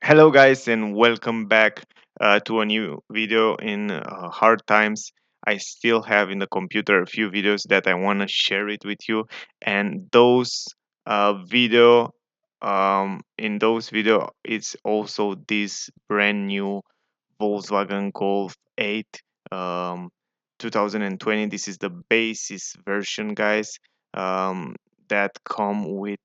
Hello, guys, and welcome back to a new video in hard times. I still have in the computer a few videos that I want to share it with you, and those video in those video, it's also this brand new Volkswagen Golf 8 um, 2020. This is the basis version, guys, um, that come with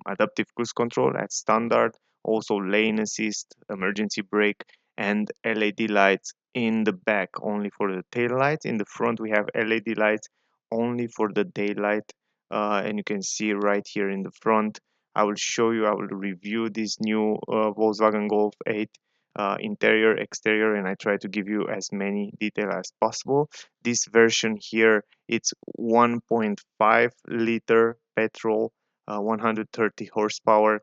adaptive cruise control at standard, also lane assist, emergency brake, and LED lights in the back only for the tail lights. In the front, we have LED lights only for the daylight, and you can see right here in the front. I will show you, I will review this new Volkswagen Golf 8 interior, exterior, and I try to give you as many detail as possible. This version here, it's 1.5 liter petrol, 130 horsepower,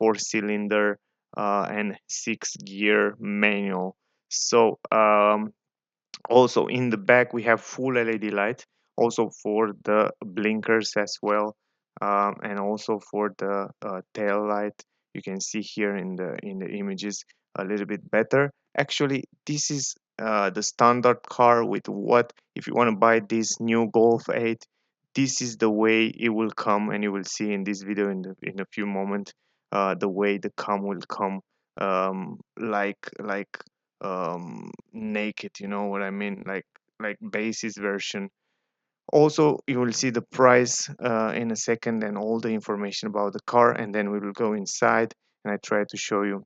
four-cylinder, and six-gear manual. So also in the back we have full LED light, also for the blinkers as well, and also for the tail light. You can see here in the images a little bit better. Actually, this is the standard car with what if you want to buy this new Golf 8. This is the way it will come, and you will see in this video in a few moments the way the come will come, naked, you know what I mean, like basis version. Also, you will see the price in a second and all the information about the car, and then we will go inside and I try to show you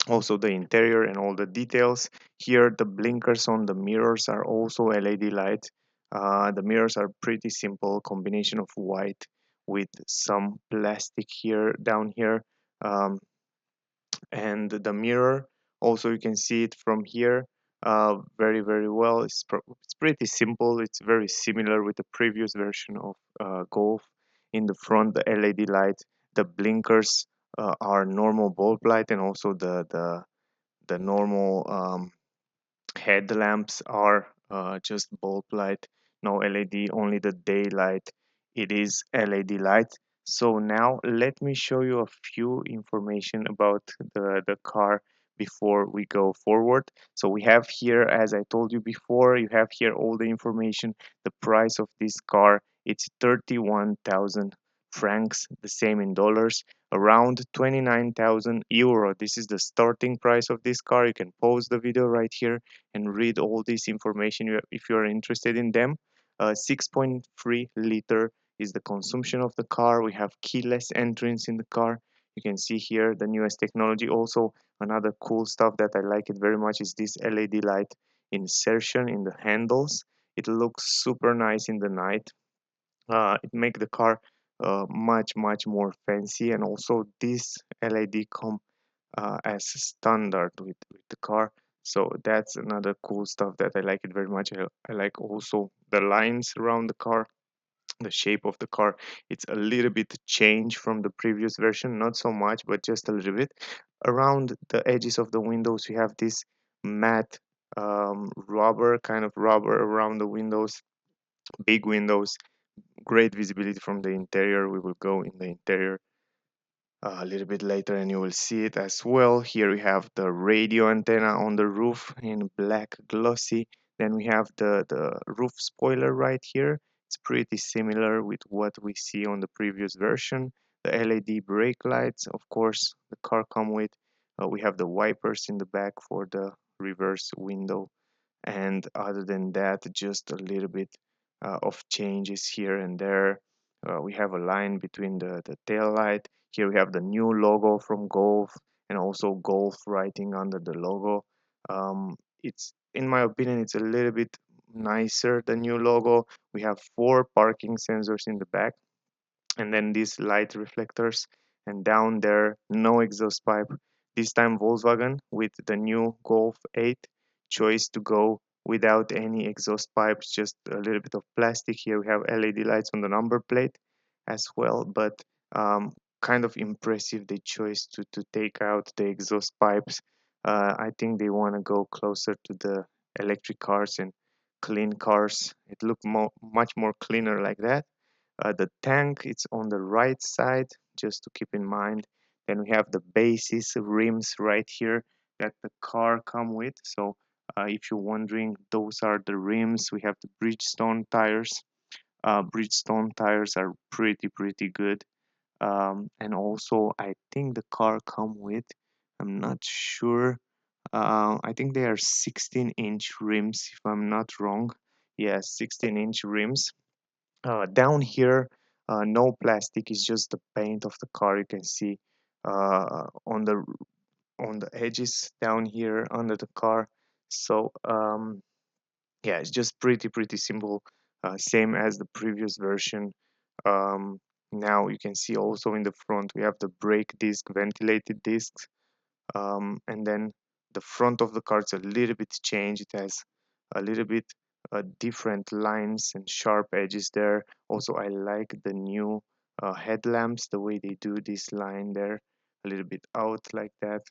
also the interior and all the details. Here the blinkers on the mirrors are also LED light. The mirrors are pretty simple combination of white with some plastic here down here. um, and the mirror also you can see it from here very well. It's pretty simple. It's very similar with the previous version of Golf. In the front, the LED light, the blinkers are normal bulb light, and also the normal headlamps are just bulb light, no LED, only the daylight it is LED light. So now let me show you a few information about the car before we go forward. So we have here, as I told you before, you have here all the information. The price of this car, it's 31,000 francs, the same in dollars, around 29,000 euro. This is the starting price of this car. You can pause the video right here and read all this information if you are interested in them. 6.3 liter is the consumption of the car. We have keyless entrance in the car. You can see here the newest technology. Also, another cool stuff that I like it very much is this LED light insertion in the handles. It looks super nice in the night. It make the car much more fancy, and also this LED come as standard with the car. So that's another cool stuff that I like it very much. I like also the lines around the car, the shape of the car. It's a little bit changed from the previous version, not so much, but just a little bit. Around the edges of the windows, we have this matte rubber, kind of rubber around the windows, big windows, great visibility from the interior. We will go in the interior a little bit later and you will see it as well. Here we have the radio antenna on the roof in black glossy. Then we have the roof spoiler right here. It's pretty similar with what we see on the previous version. The LED brake lights, of course, the car come with. We have the wipers in the back for the reverse window, and other than that, just a little bit of changes here and there. We have a line between the tail light. Here we have the new logo from Golf, and also Golf writing under the logo. It's, in my opinion, it's a little bit nicer, the new logo. We have four parking sensors in the back, and then these light reflectors, and down there no exhaust pipe. This time Volkswagen with the new Golf 8 choice to go without any exhaust pipes, just a little bit of plastic. Here we have LED lights on the number plate as well, but kind of impressive they chose to take out the exhaust pipes. I think they want to go closer to the electric cars and clean cars. It looked much more cleaner like that. The tank, it's on the right side, just to keep in mind. Then we have the basis rims right here that the car come with. So if you're wondering, those are the rims. We have the Bridgestone tires. Bridgestone tires are pretty good. And also I think the car come with, I'm not sure, I think they are 16-inch rims if I'm not wrong. Yeah, 16-inch rims. Down here, no plastic, it's just the paint of the car. You can see on the edges down here under the car. So yeah, it's just pretty simple, same as the previous version. um, Now you can see also in the front we have the brake disc, ventilated discs. And then the front of the car is a little bit changed. It has a little bit different lines and sharp edges there. Also, I like the new headlamps, the way they do this line there, a little bit out like that.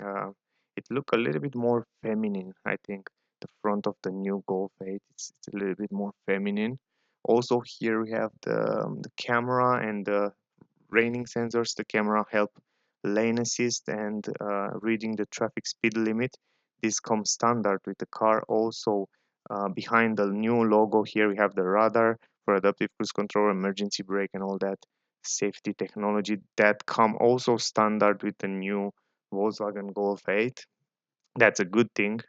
uh, it look a little bit more feminine, I think. The front of the new Golf 8, it's a little bit more feminine. Also here we have the camera and the raining sensors. The camera help lane assist and reading the traffic speed limit. This comes standard with the car. Also, behind the new logo here, we have the radar for adaptive cruise control, emergency brake, and all that safety technology that come also standard with the new Volkswagen Golf 8. That's a good thing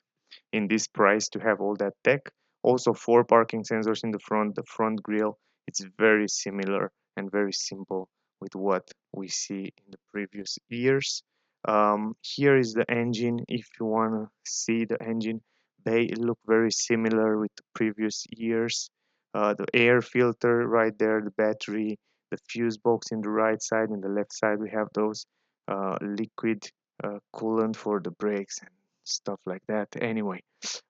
in this price to have all that tech. Also, four parking sensors in the front. The front grille, it's very similar and very simple with what we see in the previous years. Here is the engine. If you want to see the engine bay, it look very similar with the previous years. The air filter right there, the battery, the fuse box in the right side. In the left side, we have those liquid coolant for the brakes and stuff like that. Anyway,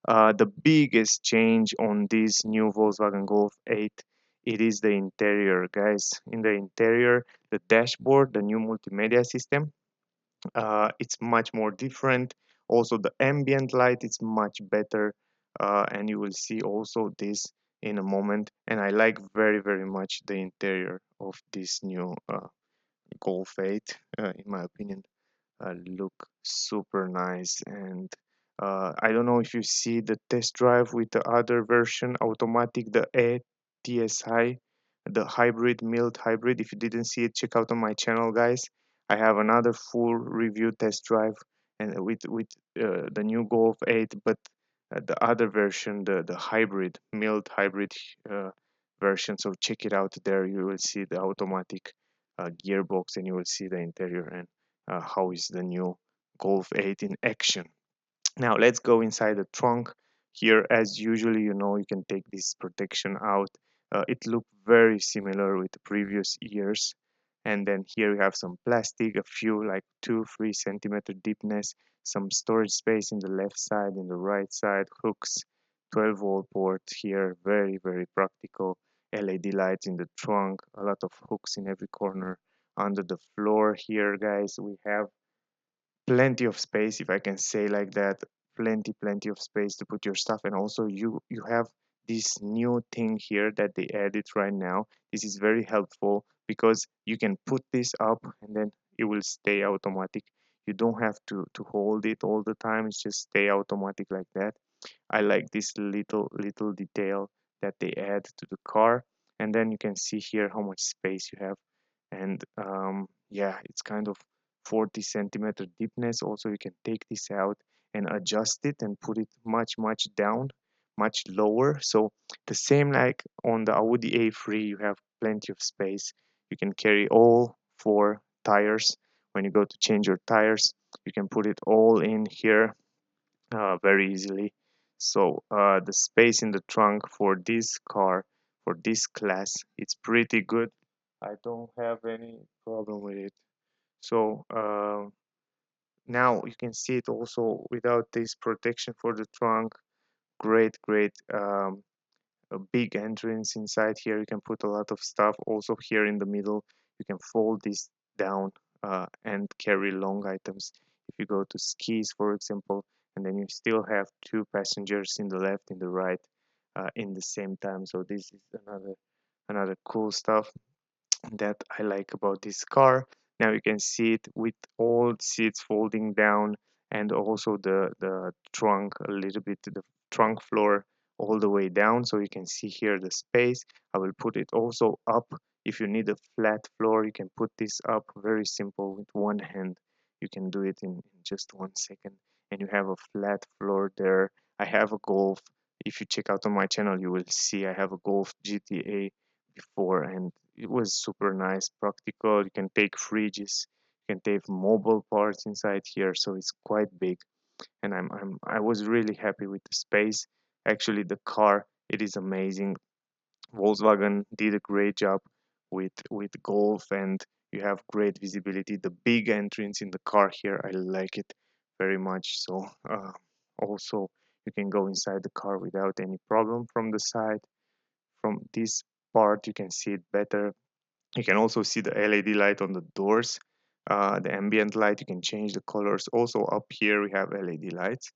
the biggest change on this new Volkswagen Golf 8, it is the interior, guys. In the interior, the dashboard, the new multimedia system, it's much more different. Also, the ambient light is much better, and you will see also this in a moment. And I like very much the interior of this new Golf 8, in my opinion. Look super nice. And I don't know if you see the test drive with the other version automatic, the ATSI, the hybrid, mild hybrid. If you didn't see it, check out on my channel, guys. I have another full review test drive and with the new Golf 8, but the other version, the hybrid, mild hybrid uh, version. So check it out there. You will see the automatic gearbox, and you will see the interior and how is the new Golf 8 in action. Now let's go inside the trunk. Here, as usually, you can take this protection out. It looked very similar with the previous years. And then here we have some plastic, a few like 2-3 centimeter deepness, some storage space in the left side, in the right side, hooks, 12-volt port here, very practical. LED lights in the trunk, a lot of hooks in every corner. Under the floor here, guys, we have plenty of space, if I can say like that. Plenty of space to put your stuff. And also you have this new thing here that they added right now. This is very helpful because you can put this up and then it will stay automatic. You don't have to hold it all the time. It's just stay automatic like that. I like this little detail that they add to the car. And then you can see here how much space you have. And yeah, it's kind of 40 centimeter deepness. Also, you can take this out and adjust it and put it much down, much lower. So the same like on the Audi A3, you have plenty of space. You can carry all four tires. When you go to change your tires, you can put it all in here very easily. So the space in the trunk for this car, for this class, it's pretty good. I don't have any problem with it. So now you can see it also without this protection for the trunk. Great. A big entrance inside here. You can put a lot of stuff. Also here in the middle, you can fold this down and carry long items. If you go to skis, for example, and then you still have two passengers in the left, in the right, in the same time. So this is another cool stuff that I like about this car. Now you can see it with all seats folding down, and also the trunk a little bit, the trunk floor all the way down, so you can see here the space. I will put it also up. If you need a flat floor, you can put this up. Very simple with one hand. You can do it in just 1 second, and you have a flat floor there. I have a Golf. If you check out on my channel, you will see I have a Golf GTA before, and it was super nice, practical. You can take fridges, you can take mobile parts inside here, so it's quite big. And I was really happy with the space. Actually, the car, it is amazing. Volkswagen did a great job with Golf, and you have great visibility. The big entrance in the car here, I like it very much. So also you can go inside the car without any problem from the side. From this part, you can see it better. You can also see the LED light on the doors, the ambient light. You can change the colors. Also up here we have LED lights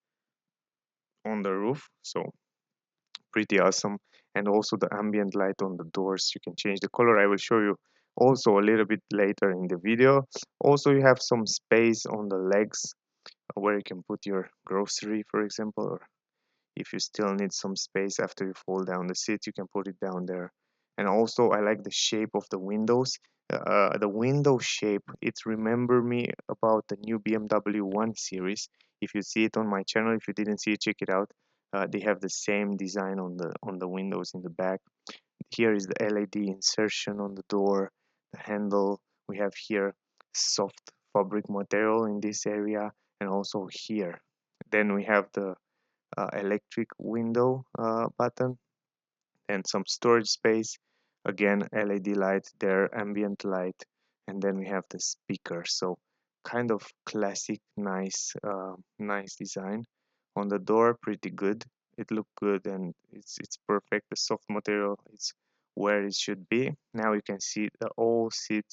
on the roof, so pretty awesome. And also the ambient light on the doors, you can change the color. I will show you also a little bit later in the video. Also you have some space on the legs where you can put your grocery, for example, or if you still need some space after you fold down the seat, you can put it down there. And also I like the shape of the windows. The window shape, it remember me about the new BMW 1 Series. If you see it on my channel, if you didn't see it, check it out. They have the same design on the windows in the back. Here is the LED insertion on the door, the handle. We have here soft fabric material in this area, and also here. Then we have the electric window button and some storage space. Again, LED light there, ambient light, and then we have the speaker. So kind of classic, nice design. On the door, pretty good. It looked good, and it's perfect. The soft material is where it should be. Now you can see the all seat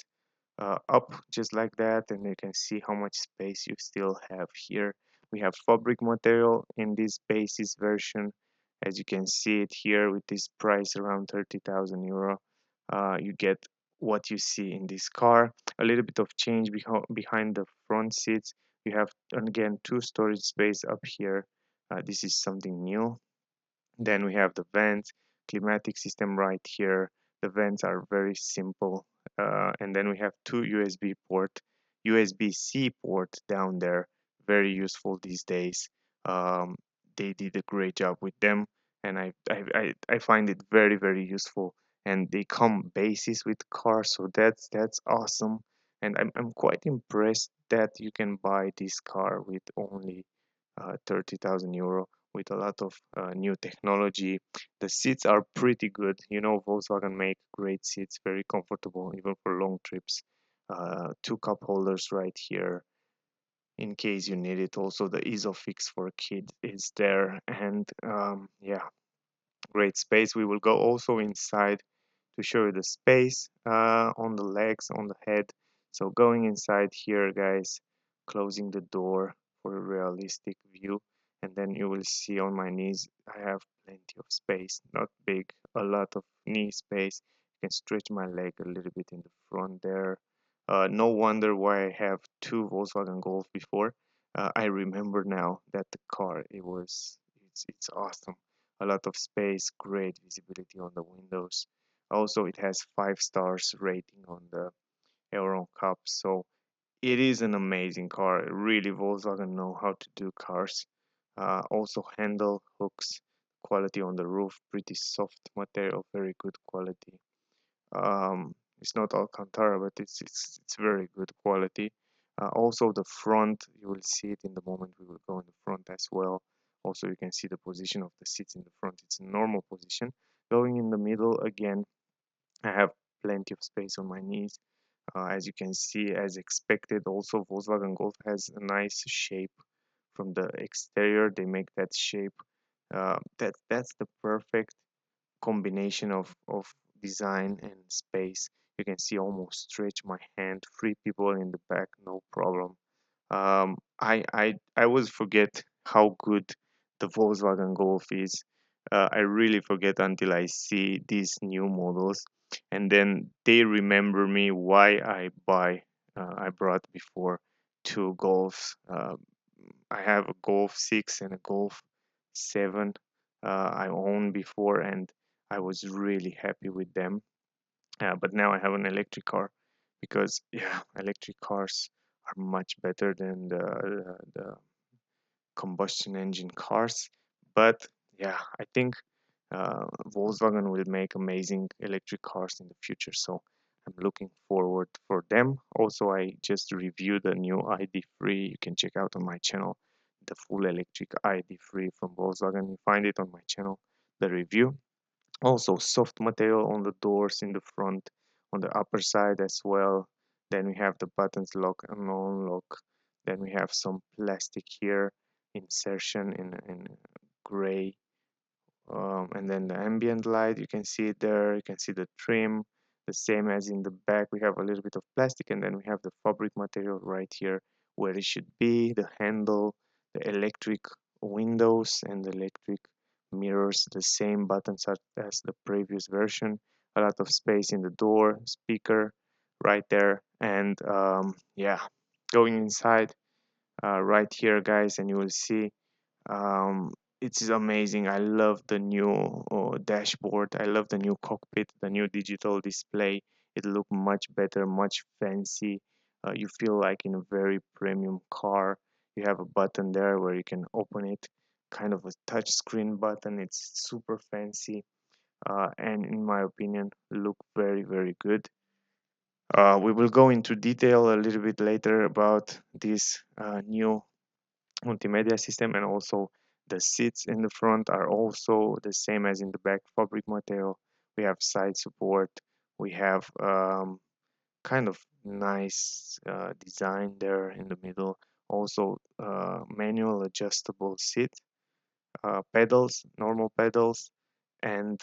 up just like that, and you can see how much space you still have here. We have fabric material in this basis version. As you can see it here with this price around 30,000 euro, you get what you see in this car. A little bit of change behind the front seats. You have again two storage space up here. This is something new. Then we have the vents, climatic system right here. The vents are very simple. And then we have two USB port, USB-C port down there. Very useful these days. They did a great job with them, and I find it very useful. And they come basis with cars, so that's awesome. And I'm quite impressed that you can buy this car with only 30,000 euro with a lot of new technology. The seats are pretty good. You know, Volkswagen make great seats, very comfortable, even for long trips. Two cup holders right here in case you need it. Also, the Isofix for kids is there, and yeah, great space. We will go also inside to show you the space on the legs, on the head. So going inside here, guys, closing the door for a realistic view, and then you will see on my knees I have plenty of space, not big, a lot of knee space. You can stretch my leg a little bit in the front there. No wonder why I have two Volkswagen Golf before. I remember now that the car, it's awesome. A lot of space, great visibility on the windows. Also, it has 5 stars rating on the Euro Cup, so it is an amazing car. Really, Volkswagen know how to do cars. Also, handle hooks, quality on the roof, pretty soft material, very good quality. It's not Alcantara, but it's very good quality. Also, the front, you will see it in the moment we will go in the front as well. Also, you can see the position of the seats in the front. It's a normal position. Going in the middle again, I have plenty of space on my knees. As you can see, as expected, also Volkswagen Golf has a nice shape from the exterior. They make that shape. That's the perfect combination of design and space. You can see almost stretch my hand, three people in the back, no problem. I always forget how good the Volkswagen Golf is. I really forget until I see these new models, and then they remember me why I buy I brought before two Golfs. I have a Golf 6 and a Golf 7 I owned before, and I was really happy with them. But now I have an electric car because, yeah, electric cars are much better than the combustion engine cars. But yeah, I think Volkswagen will make amazing electric cars in the future. So I'm looking forward for them. Also, I just reviewed the new ID3. You can check out on my channel the full electric ID3 from Volkswagen. You find it on my channel, the review. Also, soft material on the doors in the front, on the upper side as well. Then we have the buttons lock and unlock. Then we have some plastic here, insertion in gray, and then the ambient light, you can see it there. You can see the trim, the same as in the back. We have a little bit of plastic, and then we have the fabric material right here where it should be. The handle, the electric windows, and the electric mirrors, the same buttons as the previous version. A lot of space in the door, speaker right there, and yeah, going inside right here, guys, and you will see um, it is amazing. I love the new dashboard. I love the new cockpit, the new digital display. It looks much better, much fancy. You feel like in a very premium car. You have a button there where you can open it, kind of a touch screen button. It's super fancy, and in my opinion, look very, very good. We will go into detail a little bit later about this new multimedia system, and also the seats in the front are also the same as in the back, fabric material. We have side support. We have kind of nice design there in the middle. Also manual adjustable seat, pedals, normal pedals, and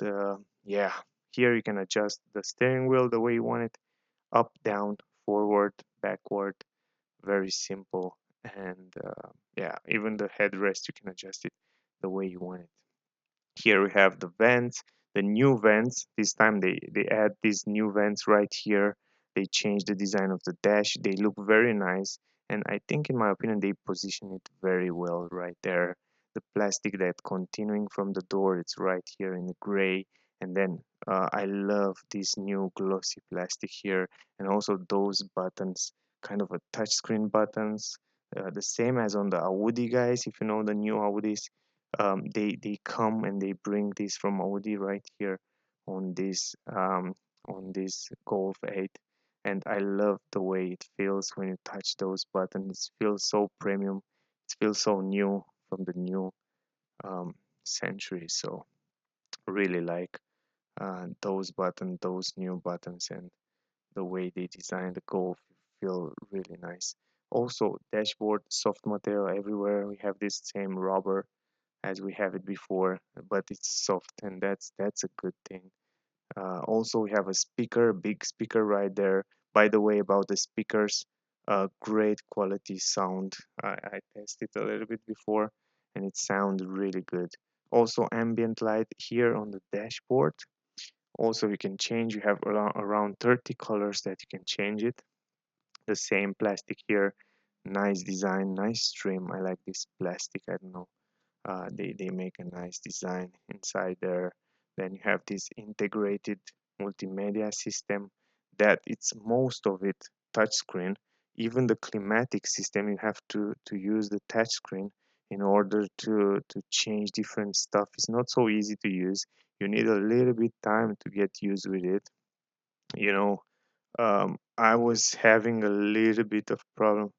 yeah, here you can adjust the steering wheel the way you want it, up, down, forward, backward, very simple. And yeah, even the headrest, you can adjust it the way you want it. Here we have the vents, the new vents. This time they add these new vents right here. They change the design of the dash. They look very nice, and I think, in my opinion, they position it very well right there. The plastic that continuing from the door, it's right here in the gray. And then I love this new glossy plastic here, and also those buttons, kind of a touchscreen buttons, the same as on the Audi, guys. If you know the new Audis, they come and they bring this from Audi right here on this Golf 8, and I love the way it feels when you touch those buttons. It feels so premium. It feels so new from the new um, century. So really like those buttons, those new buttons, and the way they design the Golf feel really nice. Also, dashboard, soft material everywhere. We have this same rubber as we have it before, but it's soft, and that's a good thing. Also, we have a speaker, big speaker right there. By the way, about the speakers, great quality sound. I tested a little bit before, and it sounds really good. Also, ambient light here on the dashboard. Also, you can change. You have around 30 colors that you can change it. The same plastic here, nice design, nice trim. I like this plastic. I don't know, they make a nice design inside there. Then you have this integrated multimedia system that it's most of it touchscreen. Even the climatic system, you have to use the touchscreen in order to change different stuff. It's not so easy to use. You need a little bit time to get used with it. You know, I was having a little bit of problem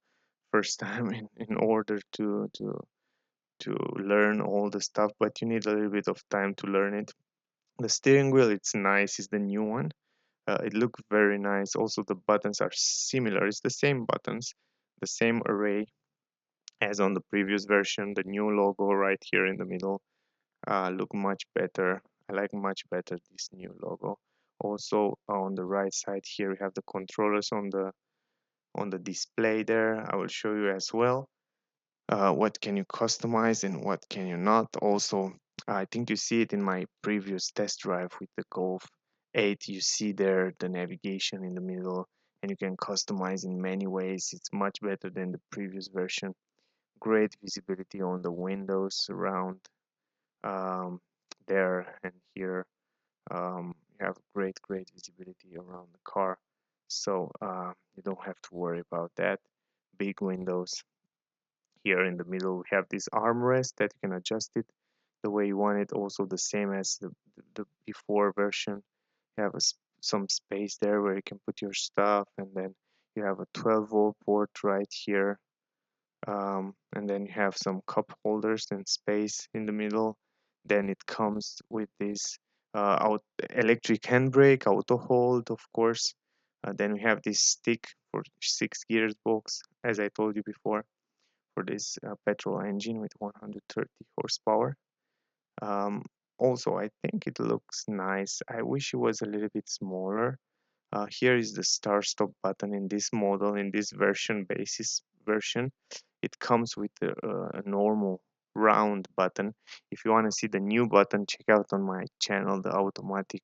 first time in order to learn all the stuff, but you need a little bit of time to learn it. The steering wheel, it's nice, is the new one. It looks very nice. Also, the buttons are similar. It's the same buttons, the same array as on the previous version. The new logo right here in the middle look much better. I like much better this new logo. Also, on the right side here, we have the controllers on the display there. I will show you as well. What can you customize and what can you not. Also, I think you see it in my previous test drive with the Golf 8. You see there the navigation in the middle, and you can customize in many ways. It's much better than the previous version. Great visibility on the windows around, um, there and here. You have great visibility around the car, so you don't have to worry about that. Big windows. Here in the middle we have this armrest that you can adjust it the way you want it, also the same as the before version. You have some space there where you can put your stuff, and then you have a 12-volt port right here, and then you have some cup holders and space in the middle. Then it comes with this electric handbrake, auto hold, of course. Then we have this stick for 6 gears box, as I told you before, for this petrol engine with 130 horsepower. Um, Also, I think it looks nice. I wish it was a little bit smaller. Here is the start stop button in this model, in this version, basis version. It comes with a normal round button. If you want to see the new button, check out on my channel. The automatic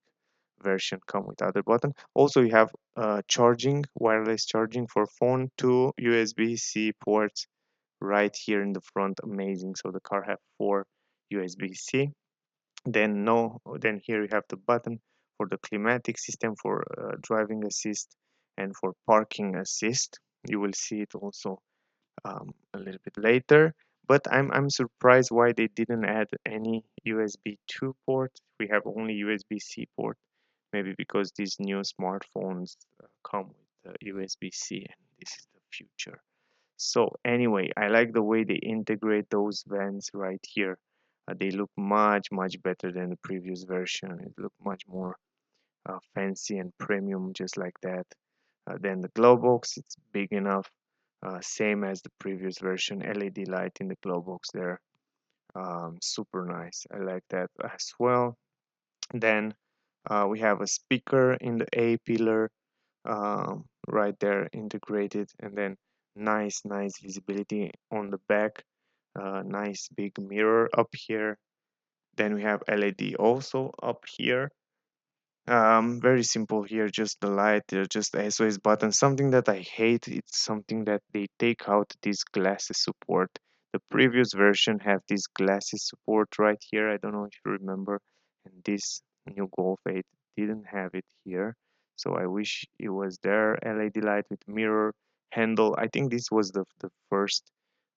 version come with other button. Also, you have charging, wireless charging for phone, two USB-C ports right here in the front. Amazing. So the car have four USB-C. Then no, then here you have the button for the climatic system, for driving assist, and for parking assist. You will see it also a little bit later. But I'm surprised why they didn't add any USB 2 port. We have only USB-C port. Maybe because these new smartphones come with USB-C, and this is the future. So anyway, I like the way they integrate those vents right here. They look much better than the previous version. It look much more fancy and premium, just like that. Then the glow box, it's big enough, same as the previous version. LED light in the glow box there, super nice. I like that as well. Then we have a speaker in the A pillar, right there integrated, and then nice visibility on the back. Nice big mirror up here. Then we have LED also up here. Very simple here, just the light, just SOS button. Something that I hate, it's something that they take out this glasses support. The previous version have this glasses support right here. I don't know if you remember. And this new Golf 8 didn't have it here. So I wish it was there. LED light with mirror handle. I think this was the first,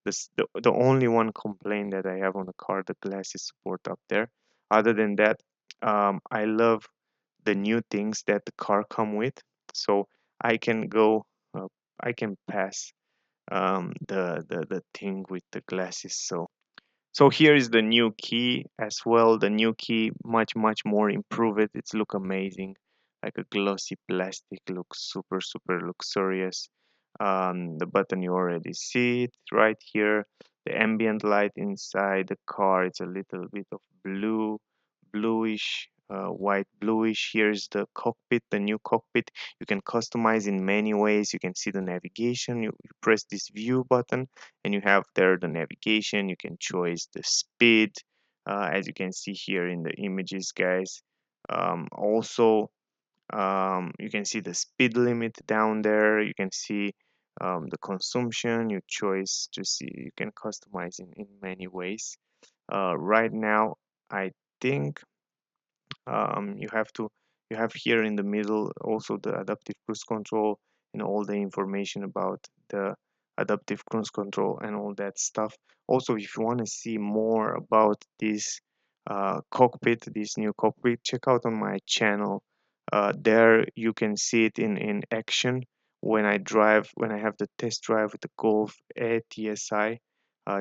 the only one complaint that I have on the car, the glasses support up there. Other than that, I love the new things that the car come with. So I can go, I can pass the thing with the glasses. So here is the new key as well. The new key much more improved. It's look amazing, like a glossy plastic. Looks super luxurious. The button, you already see it right here. The ambient light inside the car, it's a little bit of bluish, white bluish. Here's the cockpit, the new cockpit. You can customize in many ways. You can see the navigation. You press this view button, and you have there the navigation. You can choose the speed, as you can see here in the images, guys. Also, you can see the speed limit down there. You can see the consumption. You choice to see. You can customize in many ways. Right now, I think you have here in the middle also the adaptive cruise control and all the information about the adaptive cruise control and all that stuff. Also, if you want to see more about this cockpit, this new cockpit, check out on my channel. There you can see it in action when I have the test drive with the Golf A TSI.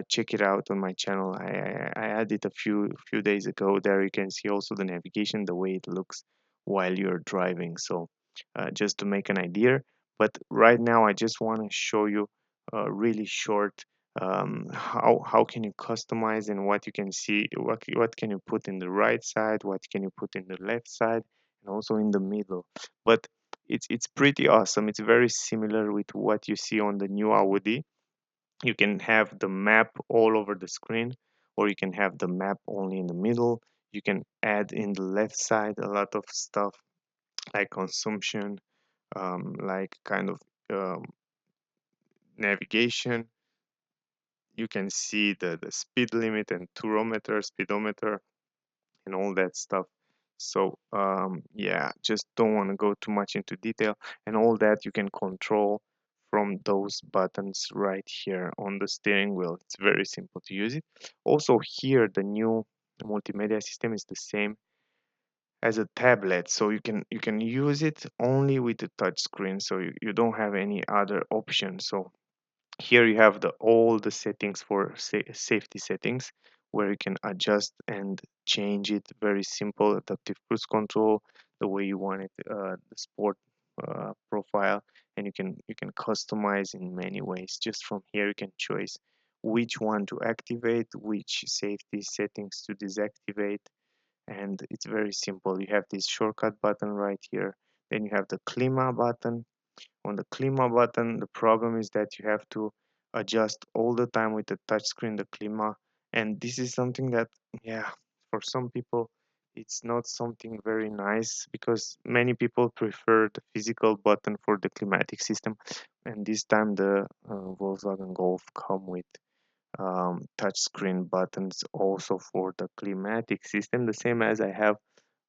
Check it out on my channel. I added a few days ago. There you can see also the navigation, the way it looks while you're driving. So just to make an idea. But right now I just want to show you really short, how can you customize and what you can see, what can you put in the right side, what can you put in the left side, and also in the middle. But it's pretty awesome. It's very similar with what you see on the new Audi. You can have the map all over the screen, or you can have the map only in the middle. You can add in the left side a lot of stuff like consumption, like kind of um, navigation. You can see the speed limit and turometer, speedometer, and all that stuff. So yeah, just don't want to go too much into detail, and all that you can control from those buttons right here on the steering wheel. It's very simple to use it. Also here, the new multimedia system is the same as a tablet, so you can use it only with the touch screen, so you don't have any other option. So here you have the all the settings for safety settings, where you can adjust and change it. Very simple, adaptive cruise control, the way you want it, the sport profile, and you can customize in many ways. Just from here you can choose which one to activate, which safety settings to deactivate, and it's very simple. You have this shortcut button right here, then you have the klima button. On the klima button, the problem is that you have to adjust all the time with the touchscreen the klima, and this is something that, yeah, for some people it's not something very nice, because many people prefer the physical button for the climatic system, and this time the Volkswagen Golf come with touchscreen buttons also for the climatic system, the same as I have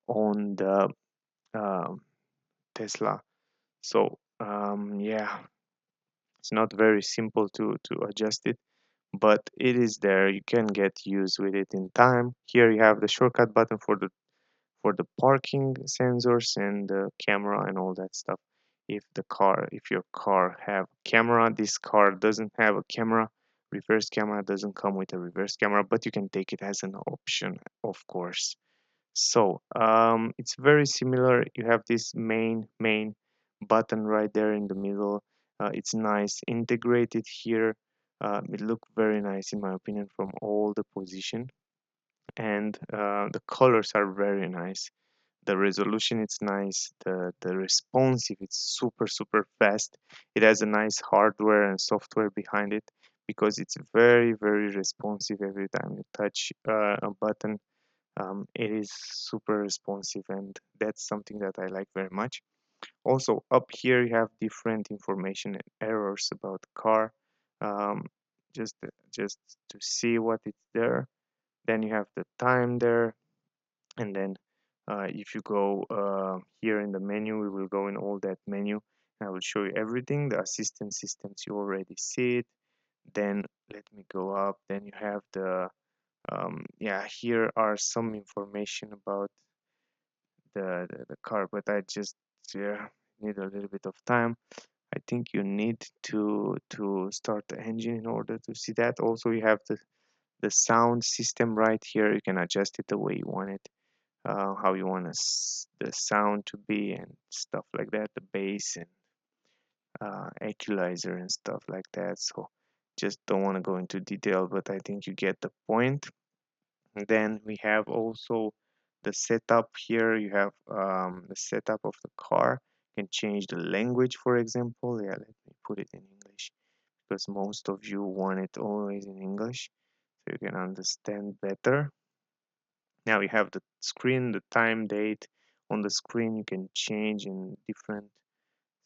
on the um, Tesla. So yeah, it's not very simple to adjust it, but it is there. You can get used with it in time. Here you have the shortcut button for the parking sensors and the camera and all that stuff. If your car have camera, this car doesn't have a camera. Reverse camera doesn't come with a reverse camera, but you can take it as an option, of course. So it's very similar. You have this main button right there in the middle. It's nice integrated here. It look very nice in my opinion from all the position, and the colors are very nice. The resolution it's nice. The responsive it's super fast. It has a nice hardware and software behind it, because it's very responsive. Every time you touch a button, it is super responsive, and that's something that I like very much. Also, up here you have different information and errors about the car, um, just to see what is there. Then you have the time there, and then if you go here in the menu, we will go in all that menu. I will show you everything. The assistant systems, you already see it. Then let me go up. Then you have the yeah, here are some information about the car, but I just, yeah, need a little bit of time. I think you need to start the engine in order to see that. Also, you have the sound system right here. You can adjust it the way you want it, how you want the sound to be and stuff like that, the bass and equalizer and stuff like that. So just don't want to go into detail, but I think you get the point. And then we have also the setup here. You have the setup of the car. You can change the language, for example. Yeah, let me put it in English, because most of you want it always in English so you can understand better. Now you have the screen, the time, date. On the screen you can change in different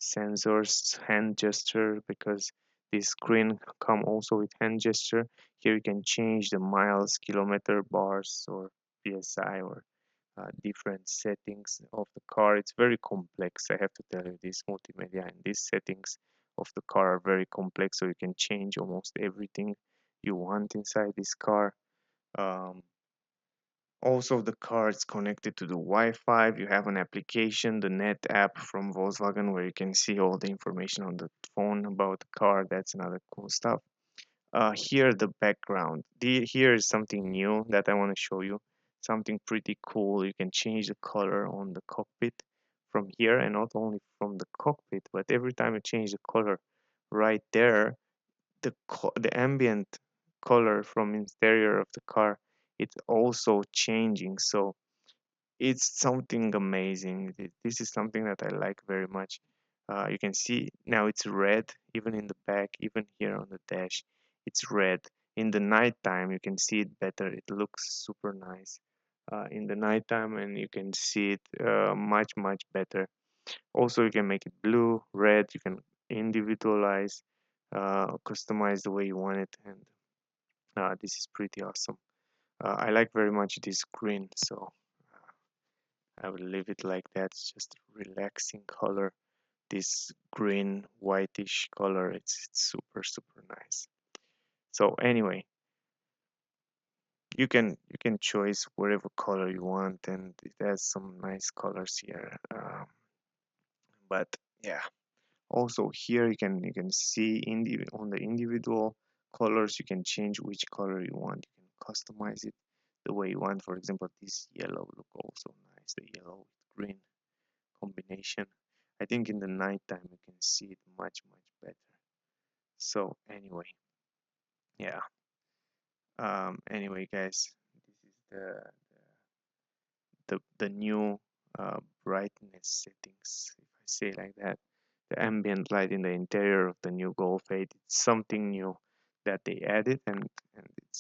sensors, hand gesture, because this screen come also with hand gesture. Here you can change the miles, kilometer, bars, or psi, or different settings of the car. It's very complex, I have to tell you. This multimedia and these settings of the car are very complex, so you can change almost everything you want inside this car. um, Also, the car is connected to the Wi-Fi. You have an application, the Net app from Volkswagen, where you can see all the information on the phone about the car. That's another cool stuff. Here, the background. Here is something new that I want to show you. Something pretty cool. You can change the color on the cockpit from here, and not only from the cockpit, but every time you change the color right there, the ambient color from interior of the car, it's also changing. So it's something amazing. This is something that I like very much. You can see now it's red, even in the back, even here on the dash, it's red. In the nighttime, you can see it better. It looks super nice in the nighttime, and you can see it much better. Also, you can make it blue, red. You can individualize, customize the way you want it, and this is pretty awesome. I like very much this green, so I will leave it like that. It's just a relaxing color. This green whitish color. It's super super nice. So anyway, you can choose whatever color you want, and it has some nice colors here. But yeah, also here you can see on the individual colors, you can change which color you want. You can customize it the way you want. For example, this yellow look also nice, the yellow with green combination. I think in the nighttime you can see it much much better. So yeah. Anyway, guys, this is the new brightness settings, if I say like that. The ambient light in the interior of the new Golf 8. It's something new that they added, and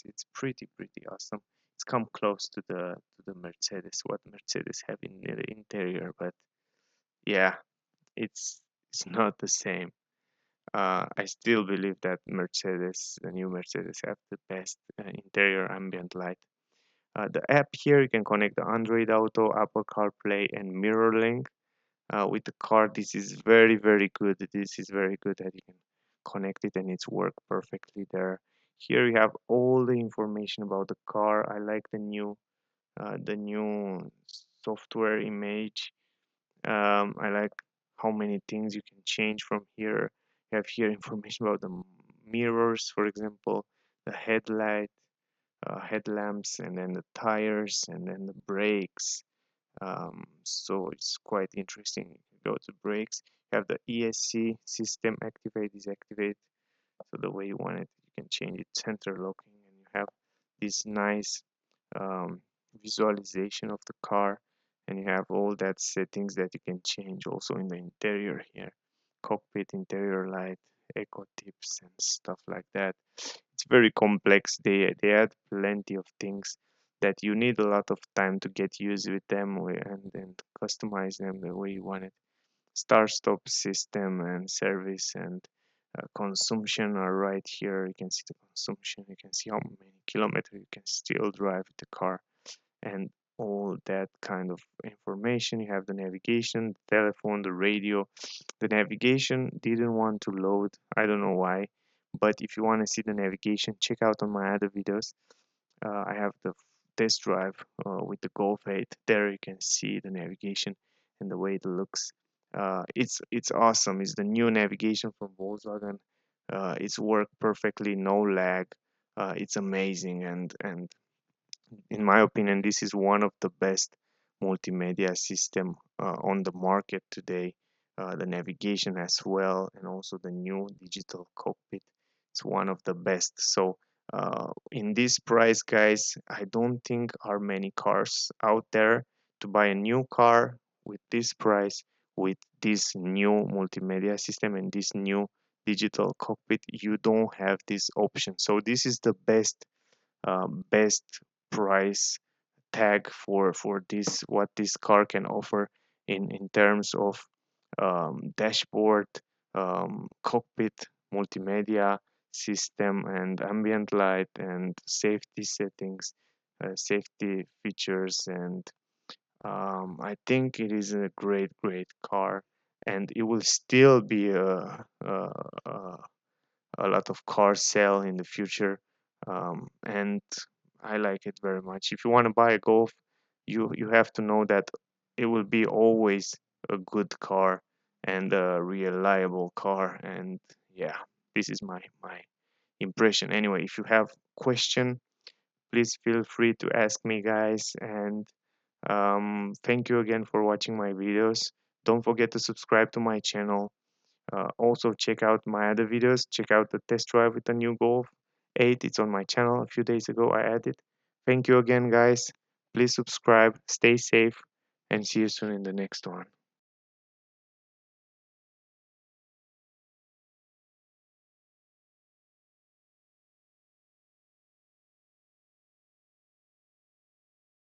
it's pretty awesome. It's come close to the Mercedes, what Mercedes have in the interior, but yeah, it's not the same. I still believe that Mercedes, the new Mercedes, have the best interior ambient light. The app here, you can connect the Android Auto, Apple CarPlay, and MirrorLink with the car. This is very good. This is very good that you can connect it and it's work perfectly there. Here you have all the information about the car. I like the new software image. I like how many things you can change from here. You have here information about the mirrors, for example, the headlamps, and then the tires, and then the brakes. So it's quite interesting. You go to brakes, you have the ESC system activate, disactivate. So the way you want it, you can change it center locking, and you have this nice um, visualization of the car, and you have all that settings that you can change also in the interior here, cockpit, interior light, eco tips, and stuff like that. It's very complex. They add plenty of things that you need a lot of time to get used with them, and then customize them the way you want it. Start stop system and service and consumption are right here. You can see the consumption. You can see how many kilometers you can still drive the car, and all that kind of information. You have the navigation, the telephone, the radio. The navigation didn't want to load. I don't know why, but if you want to see the navigation, check out on my other videos. I have the test drive with the Golf 8. There you can see the navigation and the way it looks. It's awesome. It's the new navigation from Volkswagen. It's worked perfectly, no lag. It's amazing, and in my opinion, this is one of the best multimedia system on the market today. The navigation as well, and also the new digital cockpit. It's one of the best. So in this price, guys, I don't think are many cars out there to buy a new car with this price, with this new multimedia system and this new digital cockpit. You don't have this option. So this is the best price tag for this, what this car can offer in terms of dashboard, cockpit, multimedia system, and ambient light, and safety settings, safety features, and I think it is a great car, and it will still be a a lot of cars sell in the future, and I like it very much. If you want to buy a Golf, you have to know that it will be always a good car and a reliable car. And yeah, this is my impression. Anyway, if you have question, please feel free to ask me, guys. And thank you again for watching my videos. Don't forget to subscribe to my channel. Also, check out my other videos. Check out the test drive with the new Golf 8. It's on my channel. A few days ago, I added. Thank you again, guys. Please subscribe, stay safe, and see you soon in the next one.